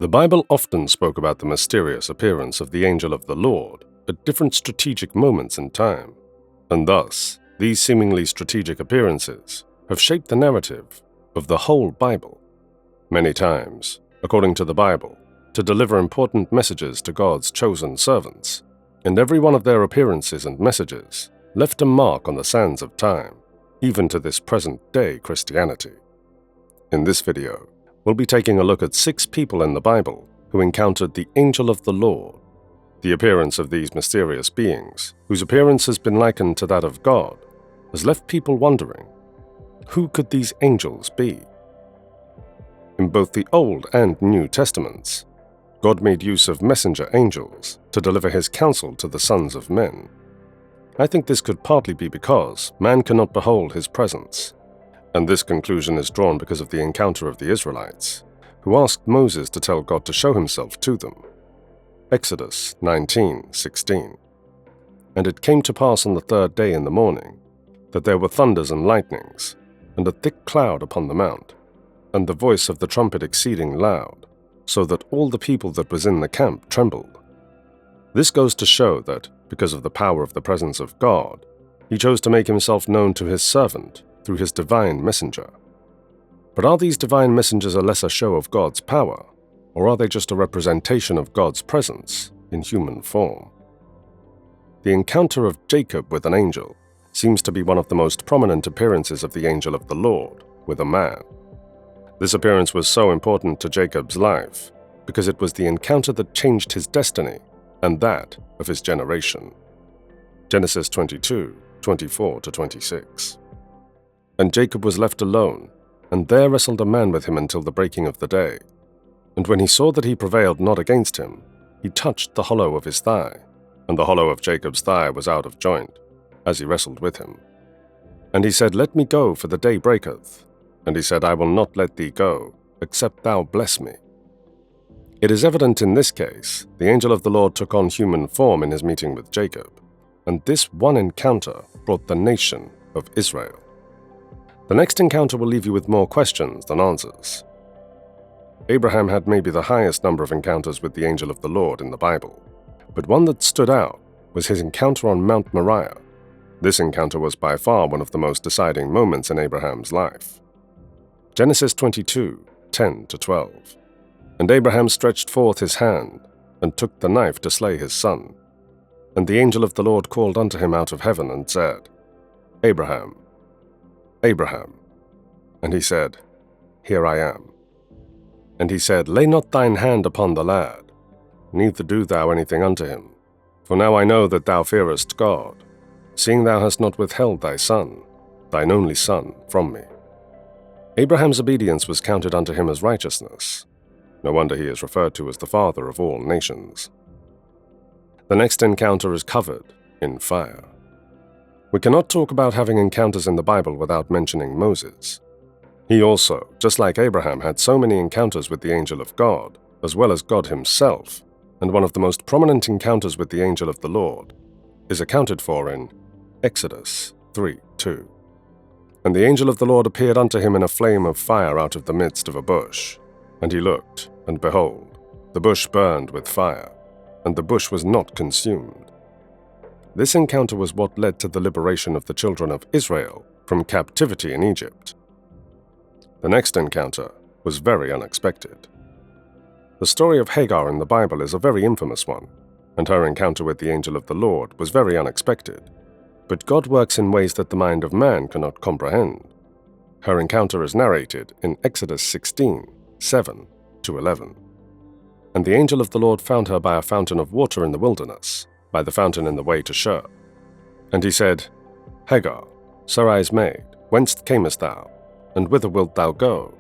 The Bible often spoke about the mysterious appearance of the angel of the Lord at different strategic moments in time, and thus, these seemingly strategic appearances have shaped the narrative of the whole Bible. Many times, according to the Bible, to deliver important messages to God's chosen servants, and every one of their appearances and messages left a mark on the sands of time, even to this present-day Christianity. In this video, we'll be taking a look at 6 people in the Bible who encountered the angel of the Lord. The appearance of these mysterious beings, whose appearance has been likened to that of God, has left people wondering, who could these angels be? In both the Old and New Testaments, God made use of messenger angels to deliver his counsel to the sons of men. I think this could partly be because man cannot behold his presence, and this conclusion is drawn because of the encounter of the Israelites, who asked Moses to tell God to show himself to them. Exodus 19:16. And it came to pass on the 3rd day in the morning, that there were thunders and lightnings, and a thick cloud upon the mount, and the voice of the trumpet exceeding loud, so that all the people that was in the camp trembled. This goes to show that, because of the power of the presence of God, he chose to make himself known to his servant through his divine messenger. But are these divine messengers a lesser show of God's power, or are they just a representation of God's presence in human form? The encounter of Jacob with an angel seems to be one of the most prominent appearances of the angel of the Lord with a man. This appearance was so important to Jacob's life because it was the encounter that changed his destiny and that of his generation. Genesis 22:24-26. And Jacob was left alone, and there wrestled a man with him until the breaking of the day. And when he saw that he prevailed not against him, he touched the hollow of his thigh, and the hollow of Jacob's thigh was out of joint, as he wrestled with him. And he said, Let me go, for the day breaketh. And he said, I will not let thee go, except thou bless me. It is evident in this case, the angel of the Lord took on human form in his meeting with Jacob, and this one encounter brought the nation of Israel. The next encounter will leave you with more questions than answers. Abraham had maybe the highest number of encounters with the angel of the Lord in the Bible, but one that stood out was his encounter on Mount Moriah. This encounter was by far one of the most deciding moments in Abraham's life. Genesis 22:10-12. And Abraham stretched forth his hand, and took the knife to slay his son. And the angel of the Lord called unto him out of heaven, and said, Abraham, Abraham. And he said, Here I am. And he said, Lay not thine hand upon the lad, neither do thou anything unto him. For now I know that thou fearest God, seeing thou hast not withheld thy son, thine only son, from me. Abraham's obedience was counted unto him as righteousness. No wonder he is referred to as the father of all nations. The next encounter is covered in fire. We cannot talk about having encounters in the Bible without mentioning Moses. He also, just like Abraham, had so many encounters with the angel of God, as well as God himself, and one of the most prominent encounters with the angel of the Lord is accounted for in Exodus 3:2. And the angel of the Lord appeared unto him in a flame of fire out of the midst of a bush. And he looked, and behold, the bush burned with fire, and the bush was not consumed. This encounter was what led to the liberation of the children of Israel from captivity in Egypt. The next encounter was very unexpected. The story of Hagar in the Bible is a very infamous one, and her encounter with the angel of the Lord was very unexpected. But God works in ways that the mind of man cannot comprehend. Her encounter is narrated in Exodus 16:7-11. And the angel of the Lord found her by a fountain of water in the wilderness, by the fountain in the way to Shur. And he said, Hagar, Sarai's maid, whence camest thou, and whither wilt thou go?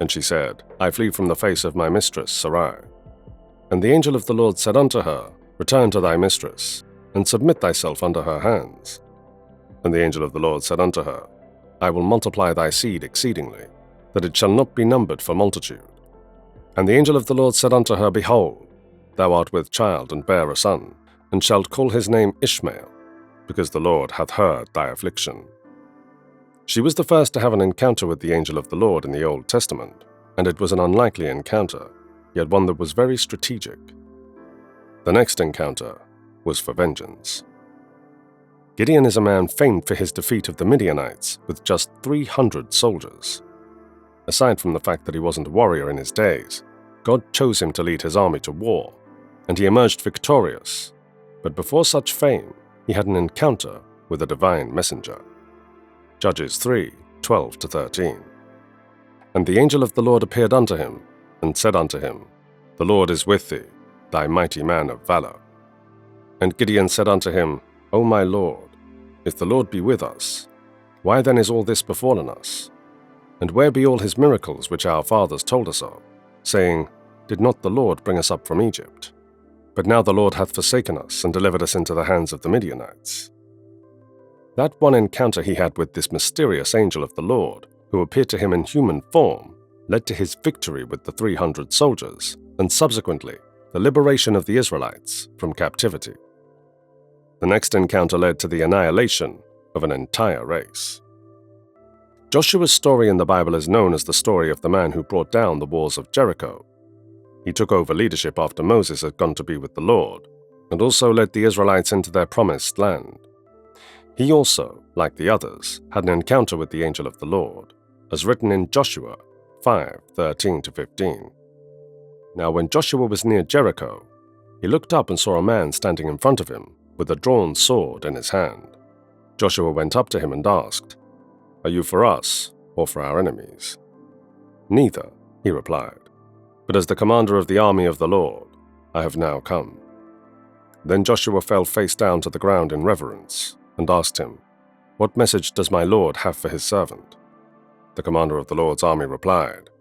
And she said, I flee from the face of my mistress Sarai. And the angel of the Lord said unto her, Return to thy mistress, and submit thyself under her hands. And the angel of the Lord said unto her, I will multiply thy seed exceedingly, that it shall not be numbered for multitude. And the angel of the Lord said unto her, Behold, thou art with child, and bear a son, and shalt call his name Ishmael, because the Lord hath heard thy affliction. She was the first to have an encounter with the angel of the Lord in the Old Testament, and it was an unlikely encounter, yet one that was very strategic. The next encounter was for vengeance. Gideon is a man famed for his defeat of the Midianites with just 300 soldiers. Aside from the fact that he wasn't a warrior in his days, God chose him to lead his army to war, and he emerged victorious. But before such fame, he had an encounter with a divine messenger. Judges 3:12-13. And the angel of the Lord appeared unto him, and said unto him, The Lord is with thee, thy mighty man of valor. And Gideon said unto him, O my Lord, if the Lord be with us, why then is all this befallen us? And where be all his miracles which our fathers told us of, saying, Did not the Lord bring us up from Egypt? But now the Lord hath forsaken us, and delivered us into the hands of the Midianites. That one encounter he had with this mysterious angel of the Lord, who appeared to him in human form, led to his victory with the 300 soldiers, and subsequently, the liberation of the Israelites from captivity. The next encounter led to the annihilation of an entire race. Joshua's story in the Bible is known as the story of the man who brought down the walls of Jericho. He took over leadership after Moses had gone to be with the Lord, and also led the Israelites into their promised land. He also, like the others, had an encounter with the angel of the Lord, as written in Joshua 5:13-15. Now when Joshua was near Jericho, he looked up and saw a man standing in front of him with a drawn sword in his hand. Joshua went up to him and asked, Are you for us or for our enemies? Neither, he replied, but as the commander of the army of the Lord, I have now come. Then Joshua fell face down to the ground in reverence and asked him, What message does my Lord have for his servant? The commander of the Lord's army replied,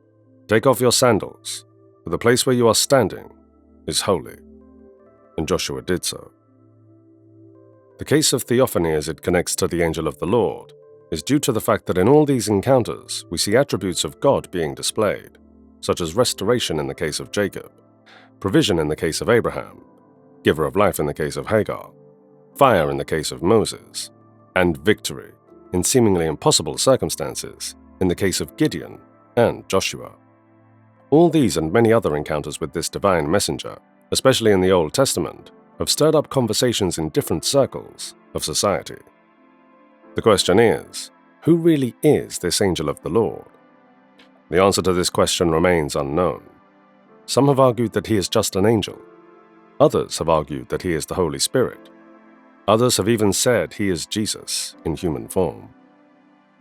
Take off your sandals, for the place where you are standing is holy. And Joshua did so. The case of theophany as it connects to the angel of the Lord is due to the fact that in all these encounters we see attributes of God being displayed, such as restoration in the case of Jacob, provision in the case of Abraham, giver of life in the case of Hagar, fire in the case of Moses, and victory in seemingly impossible circumstances in the case of Gideon and Joshua. All these and many other encounters with this divine messenger, especially in the Old Testament, have stirred up conversations in different circles of society. The question is, who really is this angel of the Lord? The answer to this question remains unknown. Some have argued that he is just an angel. Others have argued that he is the Holy Spirit. Others have even said he is Jesus in human form.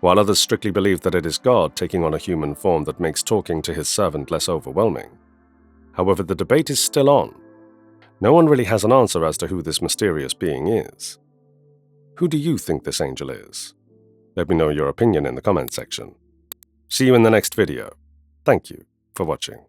While others strictly believe that it is God taking on a human form that makes talking to his servant less overwhelming. However, the debate is still on. No one really has an answer as to who this mysterious being is. Who do you think this angel is? Let me know your opinion in the comment section. See you in the next video. Thank you for watching.